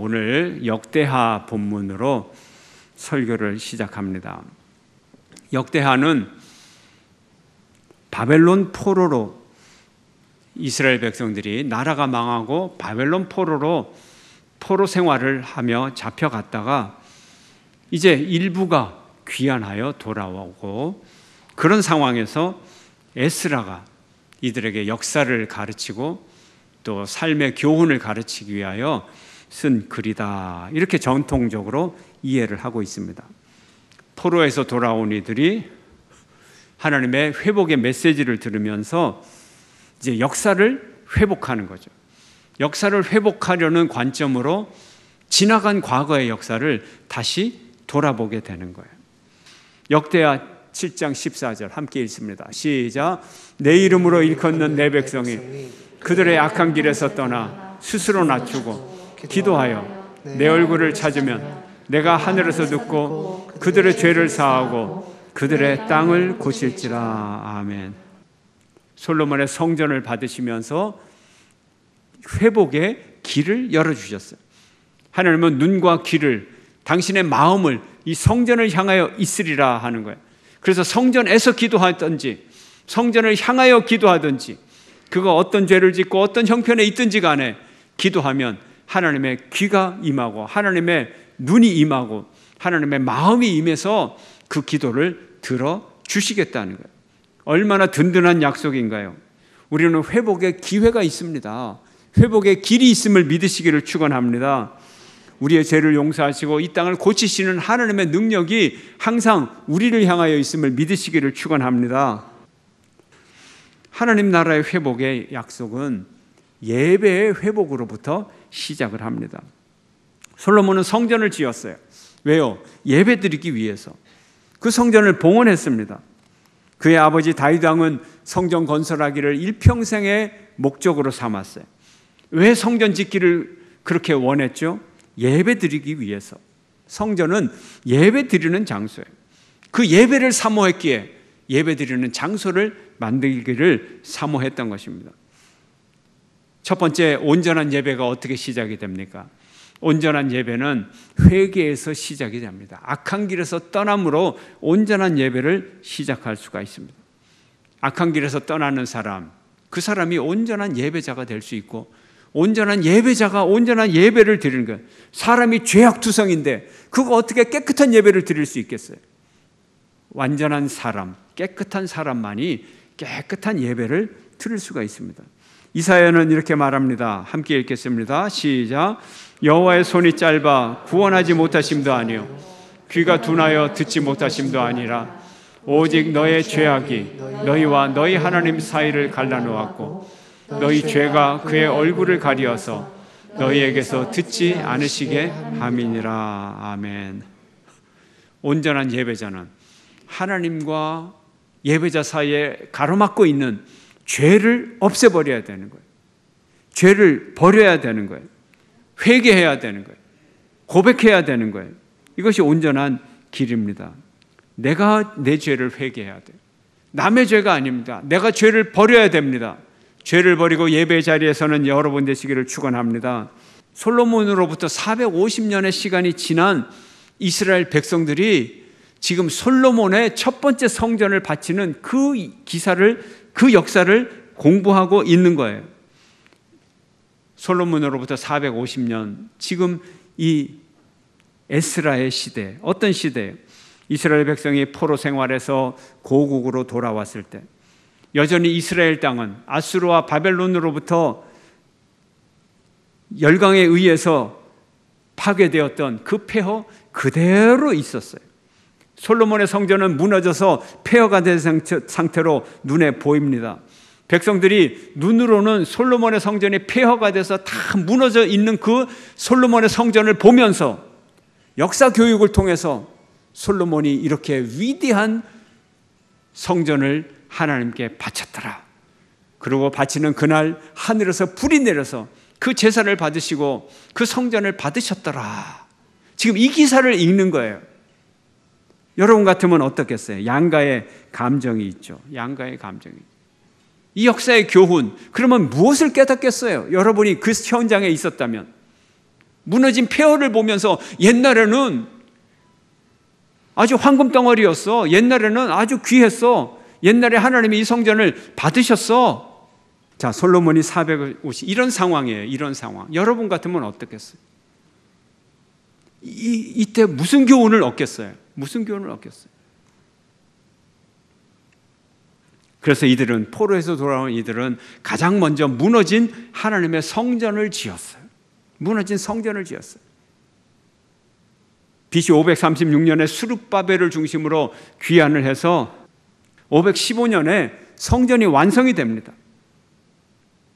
오늘 역대하 본문으로 설교를 시작합니다. 역대하는 바벨론 포로로 이스라엘 백성들이 나라가 망하고 바벨론 포로로 포로 생활을 하며 잡혀갔다가 이제 일부가 귀환하여 돌아오고 그런 상황에서 에스라가 이들에게 역사를 가르치고 또 삶의 교훈을 가르치기 위하여 쓴 글이다. 이렇게 전통적으로 이해를 하고 있습니다. 포로에서 돌아온 이들이 하나님의 회복의 메시지를 들으면서 이제 역사를 회복하는 거죠. 역사를 회복하려는 관점으로 지나간 과거의 역사를 다시 돌아보게 되는 거예요. 역대하 7장 14절 함께 읽습니다. 시작. 내 이름으로 일컫는 내 백성이 그들의 악한 길에서 떠나 스스로 낮추고 기도하여 내 얼굴을 찾으면 내가 하늘에서 듣고 그들의 죄를 사하고 그들의 땅을 고칠지라. 아멘. 솔로몬의 성전을 받으시면서 회복의 길을 열어주셨어요. 하나님은 눈과 귀를, 당신의 마음을 이 성전을 향하여 있으리라 하는 거예요. 그래서 성전에서 기도하든지 성전을 향하여 기도하든지 그가 어떤 죄를 짓고 어떤 형편에 있든지 간에 기도하면 하나님의 귀가 임하고 하나님의 눈이 임하고 하나님의 마음이 임해서 그 기도를 들어주시겠다는 거예요. 얼마나 든든한 약속인가요? 우리는 회복의 기회가 있습니다. 회복의 길이 있음을 믿으시기를 축원합니다. 우리의 죄를 용서하시고 이 땅을 고치시는 하나님의 능력이 항상 우리를 향하여 있음을 믿으시기를 축원합니다. 하나님 나라의 회복의 약속은 예배의 회복으로부터 시작을 합니다. 솔로몬은 성전을 지었어요. 왜요? 예배 드리기 위해서. 그 성전을 봉헌했습니다. 그의 아버지 다윗 왕은 성전 건설하기를 일평생의 목적으로 삼았어요. 왜 성전 짓기를 그렇게 원했죠? 예배 드리기 위해서. 성전은 예배 드리는 장소예요. 그 예배를 사모했기에 예배 드리는 장소를 만들기를 사모했던 것입니다. 첫 번째, 온전한 예배가 어떻게 시작이 됩니까? 온전한 예배는 회개에서 시작이 됩니다. 악한 길에서 떠남으로 온전한 예배를 시작할 수가 있습니다. 악한 길에서 떠나는 사람, 그 사람이 온전한 예배자가 될 수 있고 온전한 예배자가 온전한 예배를 드리는 거예요. 사람이 죄악투성인데 그거 어떻게 깨끗한 예배를 드릴 수 있겠어요? 완전한 사람, 깨끗한 사람만이 깨끗한 예배를 드릴 수가 있습니다. 이사야는 이렇게 말합니다. 함께 읽겠습니다. 시작. 여호와의 손이 짧아 구원하지 못하심도 아니요 귀가 둔하여 듣지 못하심도 아니라 오직 너의 죄악이 너희와 너희 하나님 사이를 갈라놓았고 너희 죄가 그의 얼굴을 가리어서 너희에게서 듣지 않으시게 함이니라. 아멘. 온전한 예배자는 하나님과 예배자 사이에 가로막고 있는 죄를 없애버려야 되는 거예요. 죄를 버려야 되는 거예요. 회개해야 되는 거예요. 고백해야 되는 거예요. 이것이 온전한 길입니다. 내가 내 죄를 회개해야 돼요. 남의 죄가 아닙니다. 내가 죄를 버려야 됩니다. 죄를 버리고 예배 자리에서는 여러분 되시기를 축원합니다. 솔로몬으로부터 450년의 시간이 지난 이스라엘 백성들이 지금 솔로몬의 첫 번째 성전을 바치는 그 기사를, 그 역사를 공부하고 있는 거예요. 솔로몬으로부터 450년, 지금 이 에스라의 시대, 어떤 시대예요? 이스라엘 백성이 포로 생활에서 고국으로 돌아왔을 때 여전히 이스라엘 땅은 아수르와 바벨론으로부터 열강에 의해서 파괴되었던 그 폐허 그대로 있었어요. 솔로몬의 성전은 무너져서 폐허가 된 상태로 눈에 보입니다. 백성들이 눈으로는 솔로몬의 성전이 폐허가 돼서 다 무너져 있는 그 솔로몬의 성전을 보면서 역사 교육을 통해서 솔로몬이 이렇게 위대한 성전을 하나님께 바쳤더라. 그리고 바치는 그날 하늘에서 불이 내려서 그 제사를 받으시고 그 성전을 받으셨더라. 지금 이 기사를 읽는 거예요. 여러분 같으면 어떻겠어요? 양가의 감정이 있죠. 양가의 감정이. 이 역사의 교훈, 그러면 무엇을 깨닫겠어요? 여러분이 그 현장에 있었다면 무너진 폐허를 보면서 옛날에는 아주 황금 덩어리였어. 옛날에는 아주 귀했어. 옛날에 하나님이 이 성전을 받으셨어. 자, 솔로몬이 450 이런 상황이에요. 이런 상황. 여러분 같으면 어떻겠어요? 이때 무슨 교훈을 얻겠어요? 무슨 교훈을 얻겠어요? 그래서 이들은 포로에서 돌아온 이들은 가장 먼저 무너진 하나님의 성전을 지었어요. 무너진 성전을 지었어요. BC 536년에 수룹바벨을 중심으로 귀환을 해서 515년에 성전이 완성이 됩니다.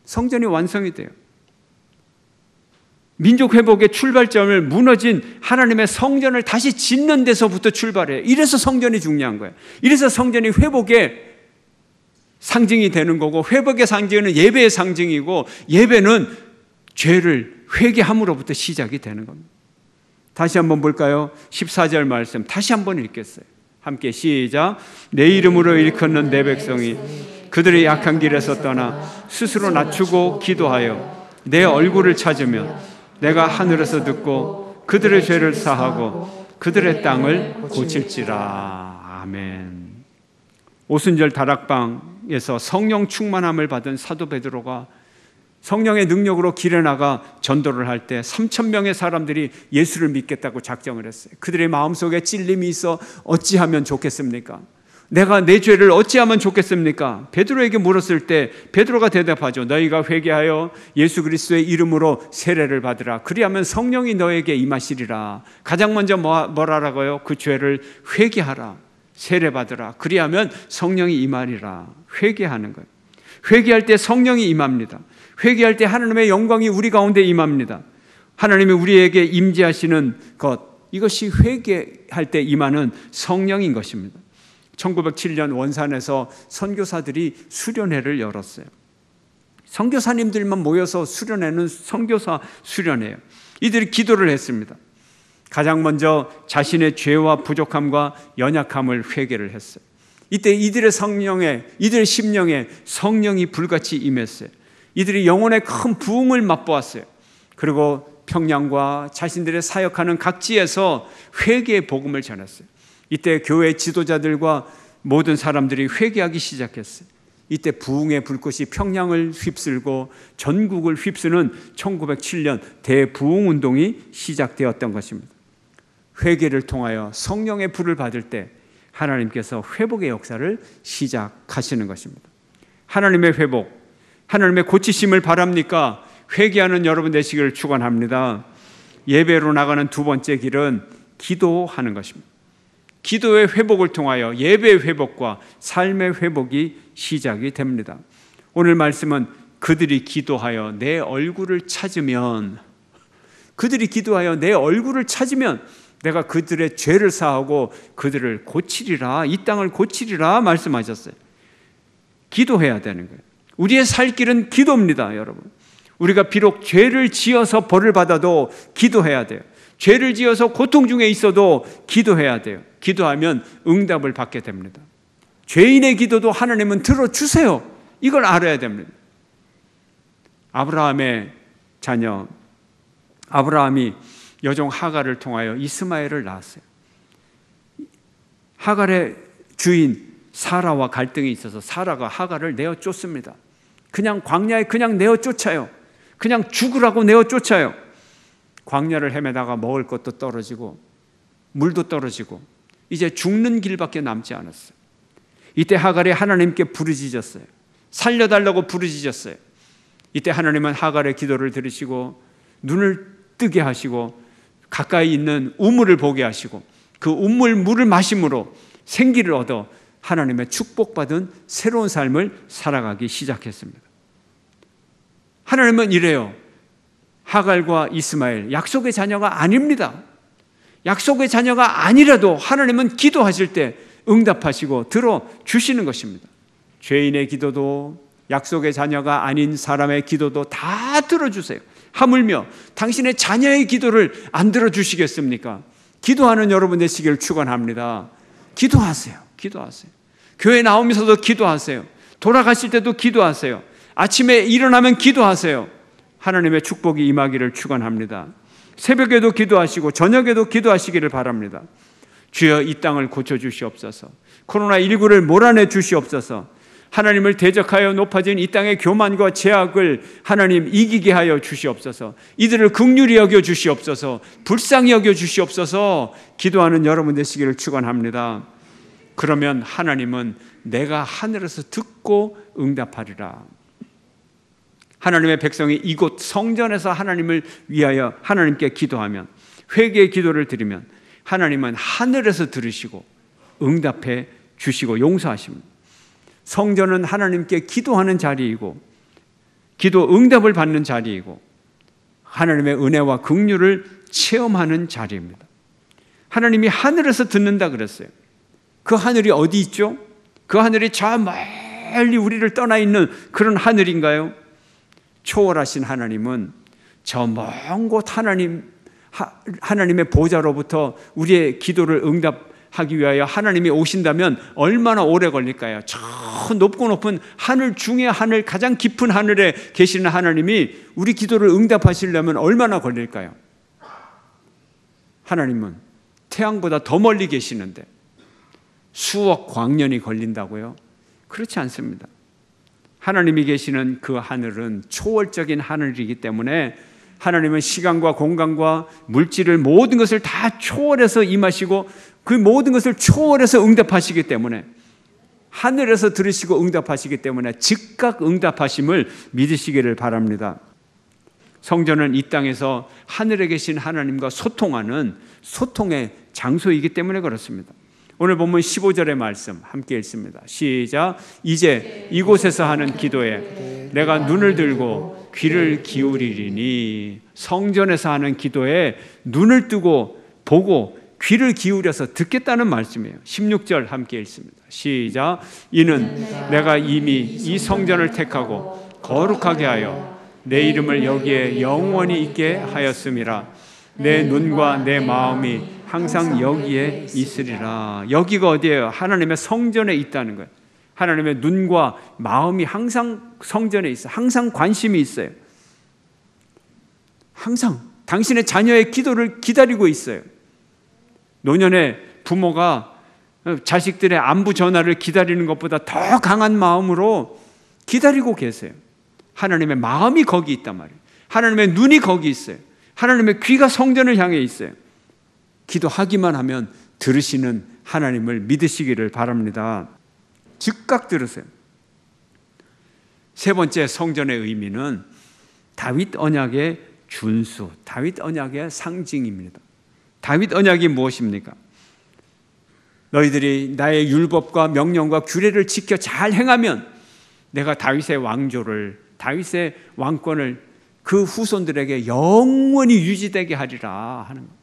성전이 완성이 돼요. 민족 회복의 출발점을 무너진 하나님의 성전을 다시 짓는 데서부터 출발해요. 이래서 성전이 중요한 거예요. 이래서 성전이 회복의 상징이 되는 거고, 회복의 상징은 예배의 상징이고, 예배는 죄를 회개함으로부터 시작이 되는 겁니다. 다시 한번 볼까요? 14절 말씀 다시 한번 읽겠어요. 함께 시작. 내 이름으로 일컫는 내 백성이 그들의 약한 길에서 떠나 스스로 낮추고 기도하여 내 얼굴을 찾으면 내가 하늘에서 듣고 그들의 죄를 사하고 그들의 땅을 고칠지라. 아멘. 오순절 다락방에서 성령 충만함을 받은 사도 베드로가 성령의 능력으로 길에 나가 전도를 할 때 3,000명의 사람들이 예수를 믿겠다고 작정을 했어요. 그들의 마음속에 찔림이 있어 어찌하면 좋겠습니까? 내가 내 죄를 어찌하면 좋겠습니까? 베드로에게 물었을 때 베드로가 대답하죠. 너희가 회개하여 예수 그리스도의 이름으로 세례를 받으라. 그리하면 성령이 너에게 임하시리라. 가장 먼저 뭐라고요? 그 죄를 회개하라. 세례 받으라. 그리하면 성령이 임하리라. 회개하는 거예요. 회개할 때 성령이 임합니다. 회개할 때 하나님의 영광이 우리 가운데 임합니다. 하나님이 우리에게 임재하시는 것, 이것이 회개할 때 임하는 성령인 것입니다. 1907년 원산에서 선교사들이 수련회를 열었어요. 선교사님들만 모여서 수련회는 선교사 수련회예요. 이들이 기도를 했습니다. 가장 먼저 자신의 죄와 부족함과 연약함을 회개를 했어요. 이때 이들의 심령에 성령이 불같이 임했어요. 이들이 영혼의 큰 부흥을 맛보았어요. 그리고 평양과 자신들의 사역하는 각지에서 회개의 복음을 전했어요. 이때 교회 지도자들과 모든 사람들이 회개하기 시작했어요. 이때 부흥의 불꽃이 평양을 휩쓸고 전국을 휩쓰는 1907년 대부흥운동이 시작되었던 것입니다. 회개를 통하여 성령의 불을 받을 때 하나님께서 회복의 역사를 시작하시는 것입니다. 하나님의 회복, 하나님의 고치심을 바랍니까? 회개하는 여러분 되시기를 축원합니다. 예배로 나가는 두 번째 길은 기도하는 것입니다. 기도의 회복을 통하여 예배의 회복과 삶의 회복이 시작이 됩니다. 오늘 말씀은 그들이 기도하여 내 얼굴을 찾으면, 그들이 기도하여 내 얼굴을 찾으면 내가 그들의 죄를 사하고 그들을 고치리라, 이 땅을 고치리라 말씀하셨어요. 기도해야 되는 거예요. 우리의 살 길은 기도입니다, 여러분. 우리가 비록 죄를 지어서 벌을 받아도 기도해야 돼요. 죄를 지어서 고통 중에 있어도 기도해야 돼요. 기도하면 응답을 받게 됩니다. 죄인의 기도도 하나님은 들어주세요. 이걸 알아야 됩니다. 아브라함의 자녀 아브라함이 여종 하갈을 통하여 이스마엘을 낳았어요. 하갈의 주인 사라와 갈등이 있어서 사라가 하갈을 내어 쫓습니다. 그냥 광야에 그냥 내어 쫓아요. 그냥 죽으라고 내어 쫓아요. 광야를 헤매다가 먹을 것도 떨어지고 물도 떨어지고 이제 죽는 길밖에 남지 않았어요. 이때 하갈이 하나님께 부르짖었어요. 살려달라고 부르짖었어요. 이때 하나님은 하갈의 기도를 들으시고 눈을 뜨게 하시고 가까이 있는 우물을 보게 하시고 그 우물 물을 마심으로 생기를 얻어 하나님의 축복받은 새로운 삶을 살아가기 시작했습니다. 하나님은 이래요. 하갈과 이스마엘 약속의 자녀가 아닙니다. 약속의 자녀가 아니라도 하나님은 기도하실 때 응답하시고 들어주시는 것입니다. 죄인의 기도도 약속의 자녀가 아닌 사람의 기도도 다 들어주세요. 하물며 당신의 자녀의 기도를 안 들어주시겠습니까? 기도하는 여러분 되시기를 축원합니다. 기도하세요. 기도하세요. 교회 나오면서도 기도하세요. 돌아가실 때도 기도하세요. 아침에 일어나면 기도하세요. 하나님의 축복이 임하기를 축원합니다. 새벽에도 기도하시고 저녁에도 기도하시기를 바랍니다. 주여 이 땅을 고쳐주시옵소서. 코로나19를 몰아내 주시옵소서. 하나님을 대적하여 높아진 이 땅의 교만과 죄악을 하나님 이기게 하여 주시옵소서. 이들을 긍휼히 여겨 주시옵소서. 불쌍히 여겨 주시옵소서. 기도하는 여러분 되시기를 축원합니다. 그러면 하나님은 내가 하늘에서 듣고 응답하리라. 하나님의 백성이 이곳 성전에서 하나님을 위하여 하나님께 기도하면, 회개의 기도를 드리면 하나님은 하늘에서 들으시고 응답해 주시고 용서하십니다. 성전은 하나님께 기도하는 자리이고 기도 응답을 받는 자리이고 하나님의 은혜와 긍휼을 체험하는 자리입니다. 하나님이 하늘에서 듣는다 그랬어요. 그 하늘이 어디 있죠? 그 하늘이 저 멀리 우리를 떠나 있는 그런 하늘인가요? 초월하신 하나님은 저 먼 곳 하나님의 보좌로부터 우리의 기도를 응답하기 위하여 하나님이 오신다면 얼마나 오래 걸릴까요? 저 높고 높은 하늘 중의 하늘, 가장 깊은 하늘에 계시는 하나님이 우리 기도를 응답하시려면 얼마나 걸릴까요? 하나님은 태양보다 더 멀리 계시는데 수억 광년이 걸린다고요? 그렇지 않습니다. 하나님이 계시는 그 하늘은 초월적인 하늘이기 때문에 하나님은 시간과 공간과 물질을 모든 것을 다 초월해서 임하시고 그 모든 것을 초월해서 응답하시기 때문에 하늘에서 들으시고 응답하시기 때문에 즉각 응답하심을 믿으시기를 바랍니다. 성전은 이 땅에서 하늘에 계신 하나님과 소통하는 소통의 장소이기 때문에 그렇습니다. 오늘 본문 15절의 말씀 함께 읽습니다. 시작. 이제 이곳에서 하는 기도에 내가 눈을 들고 귀를 기울이리니. 성전에서 하는 기도에 눈을 뜨고 보고 귀를 기울여서 듣겠다는 말씀이에요. 16절 함께 읽습니다. 시작. 이는 내가 이미 이 성전을 택하고 거룩하게 하여 내 이름을 여기에 영원히 있게 하였음이라. 내 눈과 내 마음이 항상 여기에 있으리라. 여기가 어디예요? 하나님의 성전에 있다는 거예요. 하나님의 눈과 마음이 항상 성전에 있어요. 항상 관심이 있어요. 항상 당신의 자녀의 기도를 기다리고 있어요. 노년의 부모가 자식들의 안부 전화를 기다리는 것보다 더 강한 마음으로 기다리고 계세요. 하나님의 마음이 거기 있단 말이에요. 하나님의 눈이 거기 있어요. 하나님의 귀가 성전을 향해 있어요. 기도하기만 하면 들으시는 하나님을 믿으시기를 바랍니다. 즉각 들으세요. 세 번째 성전의 의미는 다윗 언약의 준수, 다윗 언약의 상징입니다. 다윗 언약이 무엇입니까? 너희들이 나의 율법과 명령과 규례를 지켜 잘 행하면 내가 다윗의 왕조를, 다윗의 왕권을 그 후손들에게 영원히 유지되게 하리라 하는 것.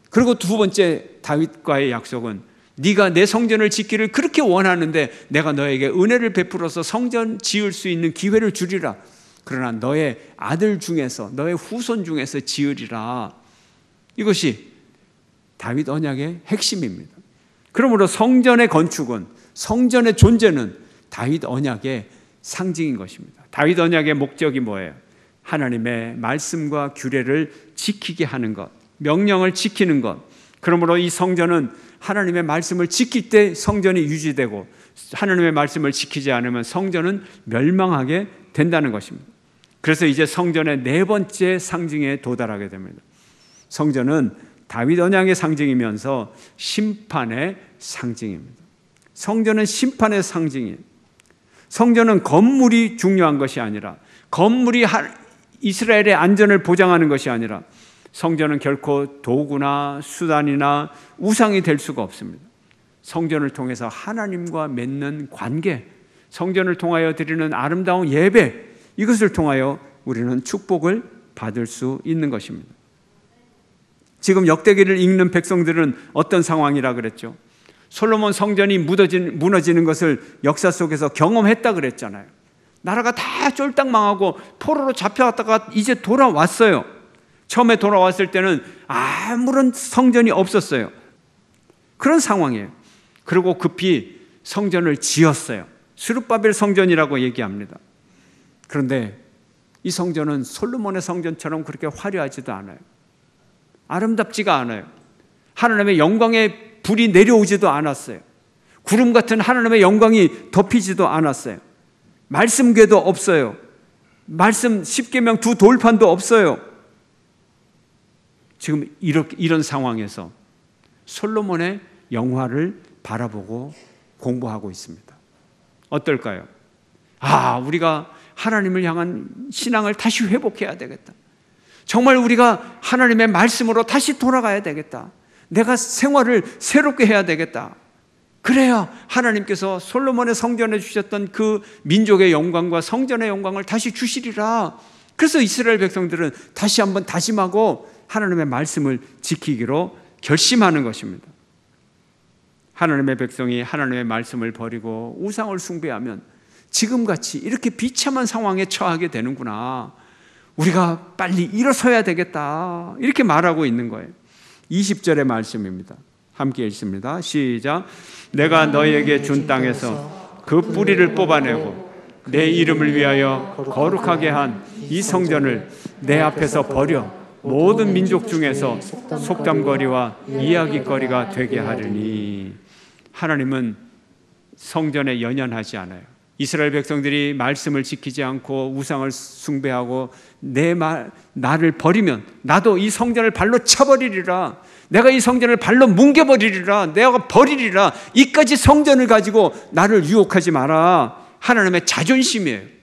그리고 두 번째 다윗과의 약속은 네가 내 성전을 짓기를 그렇게 원하는데 내가 너에게 은혜를 베풀어서 성전 지을 수 있는 기회를 주리라. 그러나 너의 아들 중에서, 너의 후손 중에서 지으리라. 이것이 다윗 언약의 핵심입니다. 그러므로 성전의 건축은, 성전의 존재는 다윗 언약의 상징인 것입니다. 다윗 언약의 목적이 뭐예요? 하나님의 말씀과 규례를 지키게 하는 것, 명령을 지키는 것. 그러므로 이 성전은 하나님의 말씀을 지킬 때 성전이 유지되고 하나님의 말씀을 지키지 않으면 성전은 멸망하게 된다는 것입니다. 그래서 이제 성전의 네 번째 상징에 도달하게 됩니다. 성전은 다윗 언약의 상징이면서 심판의 상징입니다. 성전은 심판의 상징이에요. 성전은 건물이 중요한 것이 아니라, 건물이 이스라엘의 안전을 보장하는 것이 아니라, 성전은 결코 도구나 수단이나 우상이 될 수가 없습니다. 성전을 통해서 하나님과 맺는 관계, 성전을 통하여 드리는 아름다운 예배, 이것을 통하여 우리는 축복을 받을 수 있는 것입니다. 지금 역대기를 읽는 백성들은 어떤 상황이라 그랬죠? 솔로몬 성전이 무너지는 것을 역사 속에서 경험했다 그랬잖아요. 나라가 다 쫄딱 망하고 포로로 잡혀갔다가 이제 돌아왔어요. 처음에 돌아왔을 때는 아무런 성전이 없었어요. 그런 상황이에요. 그리고 급히 성전을 지었어요. 스룹바벨 성전이라고 얘기합니다. 그런데 이 성전은 솔로몬의 성전처럼 그렇게 화려하지도 않아요. 아름답지가 않아요. 하나님의 영광의 불이 내려오지도 않았어요. 구름 같은 하나님의 영광이 덮이지도 않았어요. 말씀궤도 없어요. 말씀 10계명 두 돌판도 없어요. 지금 이런 상황에서 솔로몬의 영화를 바라보고 공부하고 있습니다. 어떨까요? 우리가 하나님을 향한 신앙을 다시 회복해야 되겠다. 정말 우리가 하나님의 말씀으로 다시 돌아가야 되겠다. 내가 생활을 새롭게 해야 되겠다. 그래야 하나님께서 솔로몬의 성전에 주셨던 그 민족의 영광과 성전의 영광을 다시 주시리라. 그래서 이스라엘 백성들은 다시 한번 다짐하고 하나님의 말씀을 지키기로 결심하는 것입니다. 하나님의 백성이 하나님의 말씀을 버리고 우상을 숭배하면 지금같이 이렇게 비참한 상황에 처하게 되는구나. 우리가 빨리 일어서야 되겠다. 이렇게 말하고 있는 거예요. 20절의 말씀입니다. 함께 읽습니다. 시작. 내가 너희에게 준 땅에서 그 뿌리를 뽑아내고 내 이름을 위하여 거룩하게 한 이 성전을 내 앞에서 버려 모든 민족 중에서 속담거리와 이야기거리가 되게 하리니. 하나님은 성전에 연연하지 않아요. 이스라엘 백성들이 말씀을 지키지 않고 우상을 숭배하고 나를 버리면 나도 이 성전을 발로 차버리리라. 내가 이 성전을 발로 뭉개버리리라. 내가 버리리라. 이까지 성전을 가지고 나를 유혹하지 마라. 하나님의 자존심이에요.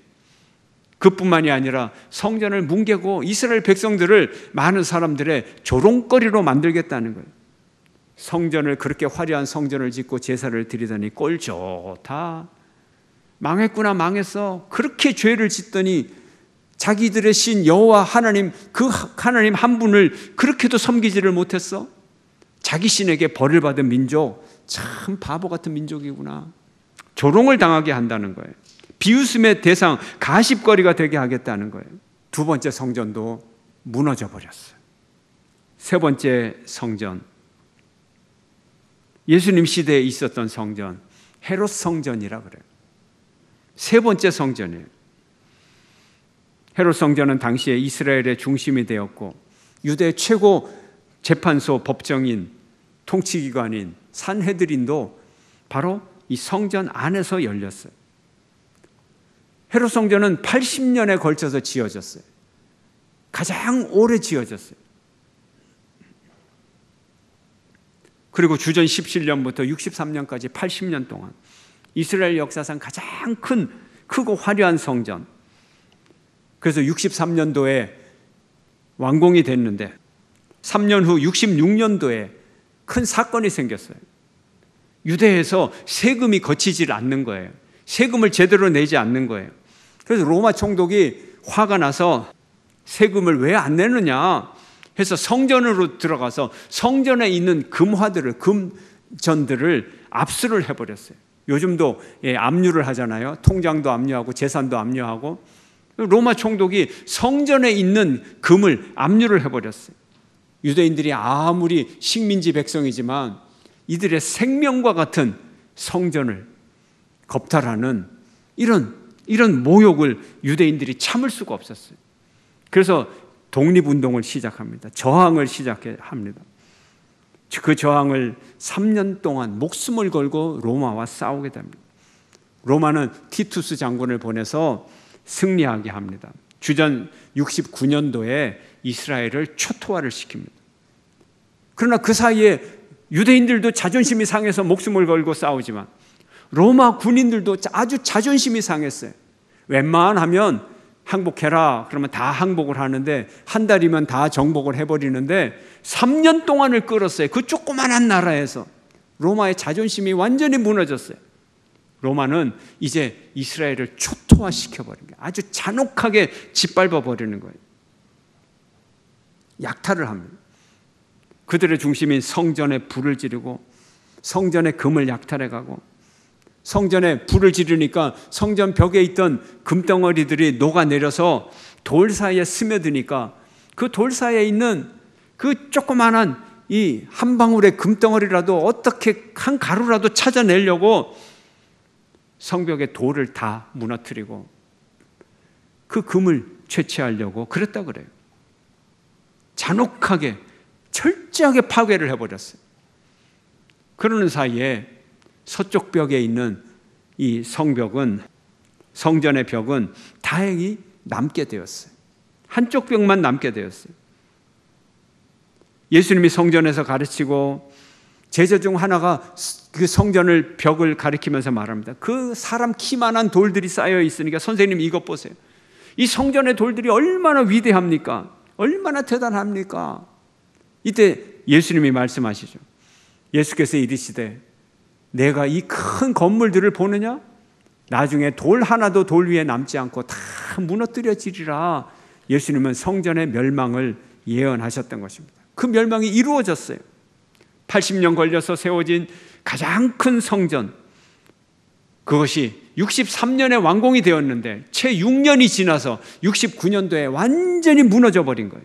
그뿐만이 아니라 성전을 뭉개고 이스라엘 백성들을 많은 사람들의 조롱거리로 만들겠다는 거예요. 성전을, 그렇게 화려한 성전을 짓고 제사를 드리더니 꼴 좋다. 망했구나, 망했어. 그렇게 죄를 짓더니 자기들의 신 여호와 하나님, 그 하나님 한 분을 그렇게도 섬기지를 못했어. 자기 신에게 벌을 받은 민족, 참 바보 같은 민족이구나. 조롱을 당하게 한다는 거예요. 비웃음의 대상, 가십거리가 되게 하겠다는 거예요. 두 번째 성전도 무너져 버렸어요. 세 번째 성전, 예수님 시대에 있었던 성전, 헤롯 성전이라 그래요. 세 번째 성전이에요. 헤롯 성전은 당시에 이스라엘의 중심이 되었고 유대 최고 재판소 법정인, 통치기관인 산헤드린도 바로 이 성전 안에서 열렸어요. 헤롯 성전은 80년에 걸쳐서 지어졌어요. 가장 오래 지어졌어요. 그리고 주전 17년부터 63년까지 80년 동안 이스라엘 역사상 가장 크고 화려한 성전. 그래서 63년도에 완공이 됐는데 3년 후 66년도에 큰 사건이 생겼어요. 유대에서 세금이 거치질 않는 거예요. 세금을 제대로 내지 않는 거예요. 그래서 로마 총독이 화가 나서 세금을 왜 안 내느냐 해서 성전으로 들어가서 성전에 있는 금화들을, 금전들을 압수를 해버렸어요. 요즘도 압류를 하잖아요. 통장도 압류하고 재산도 압류하고. 로마 총독이 성전에 있는 금을 압류를 해버렸어요. 유대인들이 아무리 식민지 백성이지만 이들의 생명과 같은 성전을 겁탈하는 이런 모욕을 유대인들이 참을 수가 없었어요. 그래서 독립운동을 시작합니다. 저항을 시작합니다. 그 저항을 3년 동안 목숨을 걸고 로마와 싸우게 됩니다. 로마는 티투스 장군을 보내서 승리하게 합니다. 주전 69년도에 이스라엘을 초토화를 시킵니다. 그러나 그 사이에 유대인들도 자존심이 상해서 목숨을 걸고 싸우지만 로마 군인들도 아주 자존심이 상했어요. 웬만하면 항복해라 그러면 다 항복을 하는데 한 달이면 다 정복을 해버리는데 3년 동안을 끌었어요. 그 조그만한 나라에서 로마의 자존심이 완전히 무너졌어요. 로마는 이제 이스라엘을 초토화시켜버린 거예요. 아주 잔혹하게 짓밟아버리는 거예요. 약탈을 합니다. 그들의 중심인 성전에 불을 지르고 성전의 금을 약탈해가고 성전에 불을 지르니까 성전 벽에 있던 금덩어리들이 녹아내려서 돌 사이에 스며드니까 그 돌 사이에 있는 그 조그만한 이 한 방울의 금덩어리라도 어떻게 한 가루라도 찾아내려고 성벽의 돌을 다 무너뜨리고 그 금을 채취하려고 그랬다 그래요. 잔혹하게 철저하게 파괴를 해버렸어요. 그러는 사이에 서쪽 벽에 있는 이 성벽은, 성전의 벽은 다행히 남게 되었어요. 한쪽 벽만 남게 되었어요. 예수님이 성전에서 가르치고 제자 중 하나가 그 성전을, 벽을 가리키면서 말합니다. 그 사람 키만한 돌들이 쌓여 있으니까 선생님 이것 보세요. 이 성전의 돌들이 얼마나 위대합니까? 얼마나 대단합니까? 이때 예수님이 말씀하시죠. 예수께서 이르시되 내가 이 큰 건물들을 보느냐? 나중에 돌 하나도 돌 위에 남지 않고 다 무너뜨려지리라. 예수님은 성전의 멸망을 예언하셨던 것입니다. 그 멸망이 이루어졌어요. 80년 걸려서 세워진 가장 큰 성전, 그것이 63년에 완공이 되었는데 채 6년이 지나서 69년도에 완전히 무너져 버린 거예요.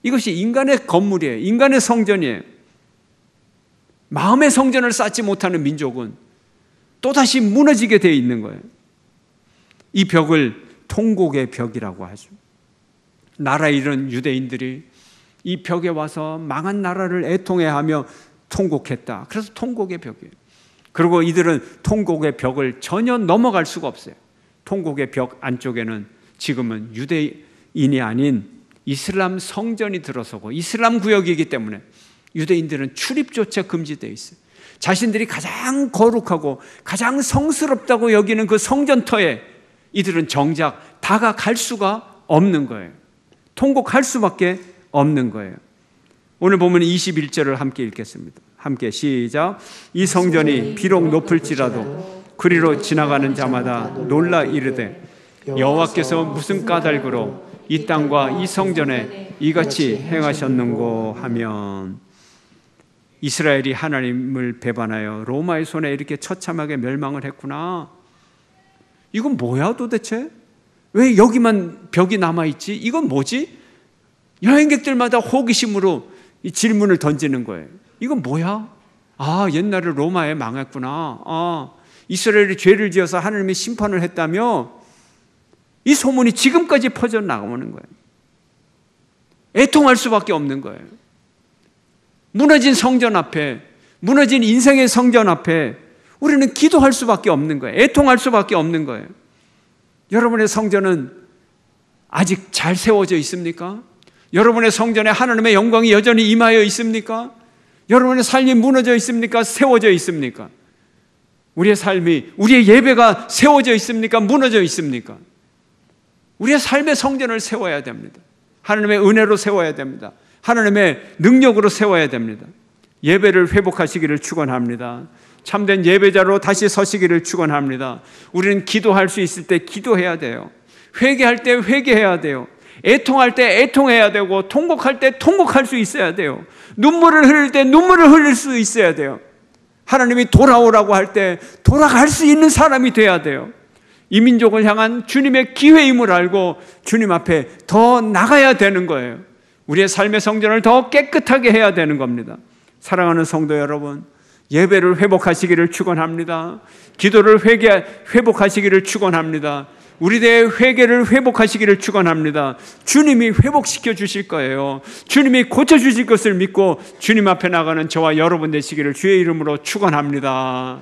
이것이 인간의 건물이에요. 인간의 성전이에요. 마음의 성전을 쌓지 못하는 민족은 또다시 무너지게 되어 있는 거예요. 이 벽을 통곡의 벽이라고 하죠. 나라 잃은 유대인들이 이 벽에 와서 망한 나라를 애통해하며 통곡했다. 그래서 통곡의 벽이에요. 그리고 이들은 통곡의 벽을 전혀 넘어갈 수가 없어요. 통곡의 벽 안쪽에는 지금은 유대인이 아닌 이슬람 성전이 들어서고 이슬람 구역이기 때문에 유대인들은 출입조차 금지되어 있어요. 자신들이 가장 거룩하고 가장 성스럽다고 여기는 그 성전터에 이들은 정작 다가갈 수가 없는 거예요. 통곡할 수밖에 없는 거예요. 오늘 보면 21절을 함께 읽겠습니다. 함께 시작. 이 성전이 비록 높을지라도 그리로 지나가는 자마다 놀라 이르되 여호와께서 무슨 까닭으로 이 땅과 이 성전에 이같이 행하셨는고 하면, 이스라엘이 하나님을 배반하여 로마의 손에 이렇게 처참하게 멸망을 했구나. 이건 뭐야 도대체? 왜 여기만 벽이 남아있지? 이건 뭐지? 여행객들마다 호기심으로 이 질문을 던지는 거예요. 이건 뭐야? 아, 옛날에 로마에 망했구나. 아, 이스라엘이 죄를 지어서 하나님이 심판을 했다며 이 소문이 지금까지 퍼져나가는 거예요. 애통할 수밖에 없는 거예요. 무너진 성전 앞에, 무너진 인생의 성전 앞에 우리는 기도할 수밖에 없는 거예요. 애통할 수밖에 없는 거예요. 여러분의 성전은 아직 잘 세워져 있습니까? 여러분의 성전에 하나님의 영광이 여전히 임하여 있습니까? 여러분의 삶이 무너져 있습니까? 세워져 있습니까? 우리의 삶이, 우리의 예배가 세워져 있습니까? 무너져 있습니까? 우리의 삶의 성전을 세워야 됩니다. 하나님의 은혜로 세워야 됩니다. 하나님의 능력으로 세워야 됩니다. 예배를 회복하시기를 축원합니다. 참된 예배자로 다시 서시기를 축원합니다. 우리는 기도할 수 있을 때 기도해야 돼요. 회개할 때 회개해야 돼요. 애통할 때 애통해야 되고, 통곡할 때 통곡할 수 있어야 돼요. 눈물을 흘릴 때 눈물을 흘릴 수 있어야 돼요. 하나님이 돌아오라고 할 때 돌아갈 수 있는 사람이 돼야 돼요. 이 민족을 향한 주님의 기회임을 알고 주님 앞에 더 나가야 되는 거예요. 우리의 삶의 성전을 더 깨끗하게 해야 되는 겁니다. 사랑하는 성도 여러분, 예배를 회복하시기를 축원합니다. 기도를 회복하시기를 축원합니다. 우리의 회개를 회복하시기를 축원합니다. 주님이 회복시켜 주실 거예요. 주님이 고쳐 주실 것을 믿고 주님 앞에 나가는 저와 여러분 되시기를 주의 이름으로 축원합니다.